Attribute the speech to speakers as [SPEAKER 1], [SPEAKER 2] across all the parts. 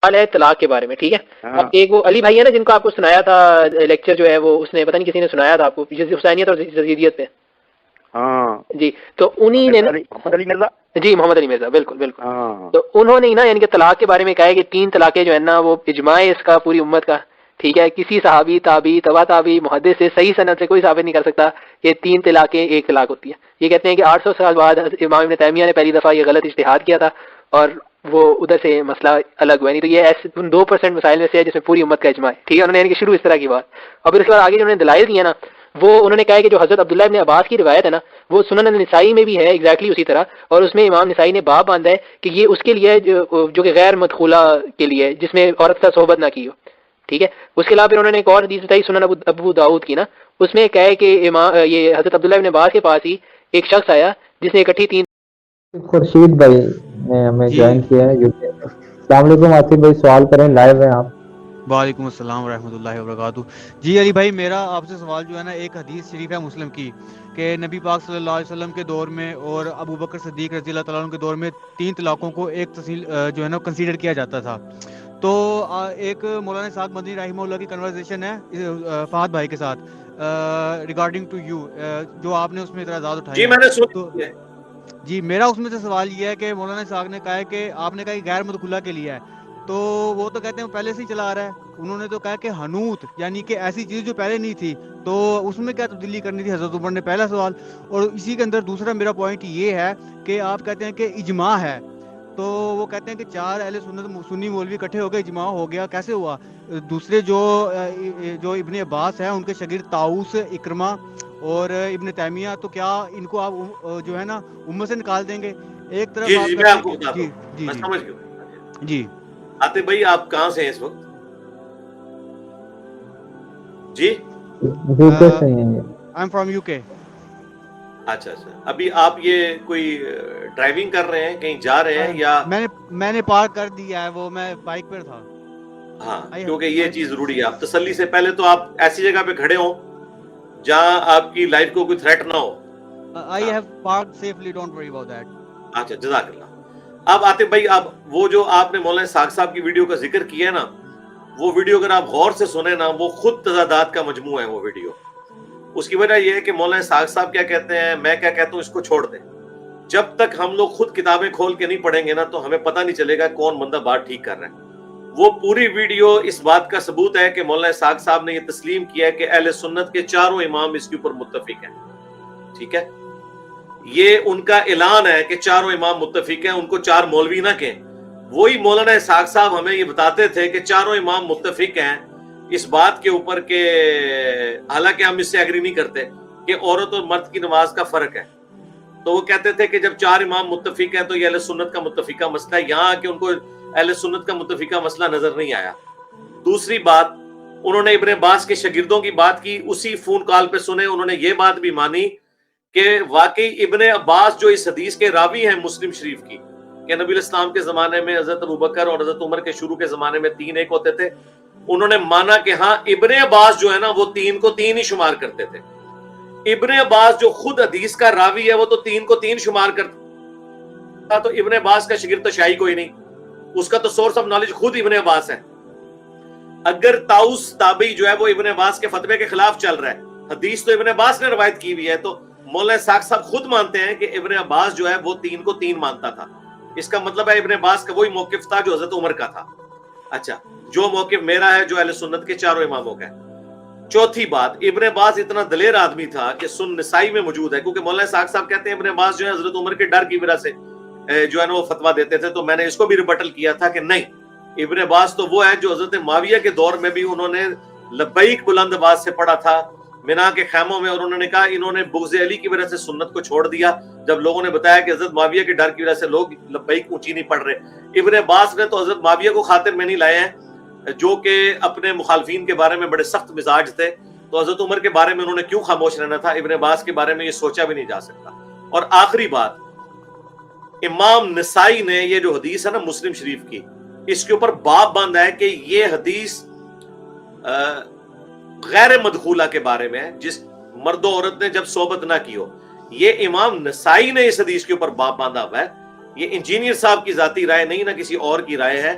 [SPEAKER 1] سوال ہے طلاق کے بارے میں، ٹھیک ہے؟ اب ایک وہ علی بھائی ہے نا جن کو آپ کو سنایا تھا لیکچر جو ہے وہ اس نے پتہ نہیں کسی نے سنایا تھا آپ کو حسینیت اور یزیدیت پہ.
[SPEAKER 2] ہاں
[SPEAKER 1] جی تو انہی نے
[SPEAKER 2] محمد علی مرزا.
[SPEAKER 1] جی محمد علی مرزا بالکل بالکل. تو انہوں نے نا یعنی کہ طلاق کے بارے میں کہا ہے کہ 3 طلاقیں جو ہے نا وہ اجماع ہے اس کا پوری امت کا، ٹھیک ہے؟ کسی صحابی تابعی تبع تابعی محدث سے صحیح سند سے کوئی ثابت نہیں کر سکتا کہ 3 طلاقیں ایک طلاق ہوتی ہے. یہ کہتے ہیں کہ 800 سال بعد امام ابن تیمیہ نے پہلی دفعہ یہ غلط اجتہاد کیا تھا اور وہ ادھر سے مسئلہ الگ ہوا. نہیں تو یہ ایسے 2% مسائل میں سے ہے جس میں پوری امت کا اجماع ہے، ٹھیک ہے؟ انہوں نے یعنی کہ شروع اس طرح کی بات، اور پھر اس کے بعد آگے جو انہوں نے دلائل دیے نا وہ انہوں نے کہا کہ جو حضرت عبداللہ ابن عباس کی روایت ہے نا وہ سنن نسائی میں بھی ہے ایگزیکٹلی اسی طرح، اور اس میں امام نسائی نے باب باندھا ہے کہ یہ اس کے لیے جو کہ غیر مدخولہ کے لیے جس میں عورت کا صحبت نہ کی ہو، ٹھیک ہے؟ اس کے علاوہ پھر انہوں نے ایک اور حدیث بتائی سنن ابو داؤد کی نا، اس میں کہا ہے کہ یہ حضرت عبداللہ ابن عباس کے پاس ہی ایک شخص آیا جس نے اکٹھی 3
[SPEAKER 3] خورشید بھائی نے ہمیں جوائن کیا ہے. السلام علیکم عاطف بھائی، سوال کریں، لائیو ہیں آپ.
[SPEAKER 4] وعلیکم السلام ورحمۃ اللہ وبرکاتہ. جی علی بھائی میرا آپ سے سوال جو ہے نا ایک حدیث شریف ہے مسلم کی کہ نبی پاک صلی اللہ علیہ وسلم کے دور میں اور ابو بکر صدیق رضی اللہ تعالیٰ عنہ کے دور میں 3 طلاقوں کو ایک تفصیل جو ہے نا کنسیڈر کیا جاتا تھا. تو ایک مولانا اسحاق مدنی رحمہ اللہ کی کنورسیشن ہے فہد بھائی کے ساتھ ریگارڈنگ ٹو یو جو آپ نے اس میں اعتراضات اٹھائے.
[SPEAKER 2] جی میں نے سنا.
[SPEAKER 4] جی میرا اس میں سے سوال یہ ہے کہ مولانا اسحاق نے کہا ہے کہ آپ نے کہا کہ غیر مدخولہ کے لیے ہے، تو وہ تو کہتے ہیں پہلے سے ہی چلا آ رہا ہے. انہوں نے تو کہا کہ حنوت یعنی کہ ایسی چیز جو پہلے نہیں تھی، تو اس میں کیا تبدیلی کرنی تھی حضرت عمر نے، پہلا سوال. اور اسی کے اندر دوسرا میرا پوائنٹ یہ ہے کہ آپ کہتے ہیں کہ اجماع ہے، تو وہ کہتے ہیں کہ 4 اہل سنت سنی مولوی اکٹھے ہو کے اجماع ہو گیا، کیسے ہوا؟ دوسرے جو ابن عباس ہیں ان کے شاگرد طاؤس، اکرمہ اور ابن تیمیہ، تو کیا ان کو آپ جو ہے نا امت سے نکال دیں گے؟ ایک طرف
[SPEAKER 2] جی
[SPEAKER 4] آپ
[SPEAKER 2] جی میں
[SPEAKER 4] کہتے
[SPEAKER 2] آپ کو
[SPEAKER 4] ہیں
[SPEAKER 2] بتاتا
[SPEAKER 4] جی
[SPEAKER 2] ہوں،
[SPEAKER 4] جی
[SPEAKER 2] میں
[SPEAKER 4] جی
[SPEAKER 2] سمجھ گیا.
[SPEAKER 4] جی
[SPEAKER 2] آتے بھائی آپ کہاں سے ہیں اس وقت؟ جی
[SPEAKER 3] یوکے سے ہیں یہ.
[SPEAKER 4] I am from UK.
[SPEAKER 2] اچھا اچھا. ابھی آپ یہ کوئی ڈرائیونگ کر رہے ہیں، کہیں جا رہے ہیں یا؟
[SPEAKER 4] میں نے پارک کر دیا ہے، وہ میں بائک پر تھا.
[SPEAKER 2] ہاں کیونکہ یہ چیز ضروری ہے. آپ تسلی سے پہلے تو آپ ایسی جگہ پہ کھڑے ہوں جہاں آپ کی لائف کو کوئی تھریٹ نہ ہو.
[SPEAKER 4] I have parked safely, don't worry about that.
[SPEAKER 2] اچھا جزاک اللہ. اب آتے بھائی اب وہ جو آپ نے مولانا اسحاق صاحب کی ویڈیو کا ذکر کیا ہے نا، وہ ویڈیو اگر آپ غور سے سنیں نا وہ خود تضادات کا مجموعہ ہے وہ ویڈیو. اس کی وجہ یہ ہے کہ مولانا اسحاق صاحب کیا کہتے ہیں، میں کیا کہتا ہوں، اس کو چھوڑ دیں. جب تک ہم لوگ خود کتابیں کھول کے نہیں پڑھیں گے نا تو ہمیں پتہ نہیں چلے گا کون بندہ بات ٹھیک کر رہا ہے. وہ پوری ویڈیو اس بات کا ثبوت ہے کہ مولانا اسحاق صاحب نے یہ تسلیم کیا ہے کہ اہل سنت کے 4 امام اس کے اوپر متفق ہیں. ٹھیک ہے، یہ ان کا اعلان ہے کہ 4 امام متفق ہیں، ان کو 4 مولوی نہ کہیں. وہی مولانا اسحاق صاحب ہمیں یہ بتاتے تھے کہ 4 امام متفق ہیں اس بات کے اوپر کہ حالانکہ ہم اس سے ایگری نہیں کرتے کہ عورت اور مرد کی نماز کا فرق ہے. تو وہ کہتے تھے کہ جب 4 امام متفق ہیں تو یہ اہل سنت کا متفقہ مسئلہ ہے. یہاں کہ ان کو اہل سنت کا متفقہ مسئلہ نظر نہیں آیا. دوسری بات، انہوں نے ابن عباس کے شاگردوں کی بات کی، اسی فون کال پہ سنے انہوں نے یہ بات بھی مانی کہ واقعی ابن عباس جو اس حدیث کے راوی ہیں مسلم شریف کی کہ نبی الاسلام کے زمانے میں حضرت ابوبکر اور حضرت عمر کے شروع کے زمانے میں 3 ایک ہوتے تھے، انہوں نے مانا کہ ہاں ابن عباس جو ہے نا وہ 3 کو 3 ہی شمار کرتے تھے. ابن عباس جو خود حدیث کا راوی ہے وہ تو 3 کو 3 شمار کرتا، تو ابن عباس کا شاگرد تو شاہی کوئی نہیں، اس کا تو سورس آف نالج خود ابن عباس ہے. اگر طاؤس تابعی جو ہے وہ ابن عباس کے فتوے کے خلاف چل رہا ہے، حدیث تو ابن عباس نے روایت کی ہوئی ہے، تو مولانا اسحاق صاحب خود مانتے ہیں کہ ابن عباس جو ہے وہ 3 کو 3 مانتا تھا. اس کا مطلب ہے ابن عباس کا وہی موقف تھا جو حضرت عمر کا تھا. اچھا، جو موقف میرا ہے جو اہل سنت کے 4 اماموں کا ہے. چوتھی بات، ابن عباس اتنا دلیر آدمی تھا کہ سن نسائی میں موجود ہے، کیونکہ مولانا اسحاق صاحب کہتے ہیں ابن عباس جو ہے حضرت عمر کے ڈر کی وجہ سے جو ہے نا وہ فتویٰ دیتے تھے. تو میں نے اس کو بھی ریبٹل کیا تھا کہ نہیں، ابن عباس تو وہ ہے جو حضرت معاویہ کے دور میں بھی انہوں نے لبیک بلند آواز سے پڑھا تھا مینا کے خیموں میں، اور انہوں نے کہا انہوں نے بغض علی کی وجہ سے سنت کو چھوڑ دیا جب لوگوں نے بتایا کہ حضرت معاویہ کے ڈر کی وجہ سے لوگ لبیک اونچی نہیں پڑھ رہے. ابن عباس نے تو حضرت معاویہ کو خاطر میں نہیں لائے ہیں جو کہ اپنے مخالفین کے بارے میں بڑے سخت مزاج تھے، تو حضرت عمر کے بارے میں انہوں نے کیوں خاموش رہنا تھا؟ ابن عباس کے بارے میں یہ سوچا بھی نہیں جا سکتا. اور آخری بات، امام نسائی نے یہ جو حدیث ہے نا مسلم شریف کی، اس کے اوپر باب باندھا ہے کہ یہ حدیث غیر مدخولہ کے بارے میں ہے، جس مرد و عورت نے جب صحبت نہ کی ہو. یہ امام نسائی نے اس حدیث کے اوپر باب باندھا ہوا ہے. یہ انجینئر صاحب کی ذاتی رائے نہیں، نہ کسی اور کی رائے ہے.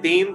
[SPEAKER 2] 3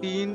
[SPEAKER 4] 3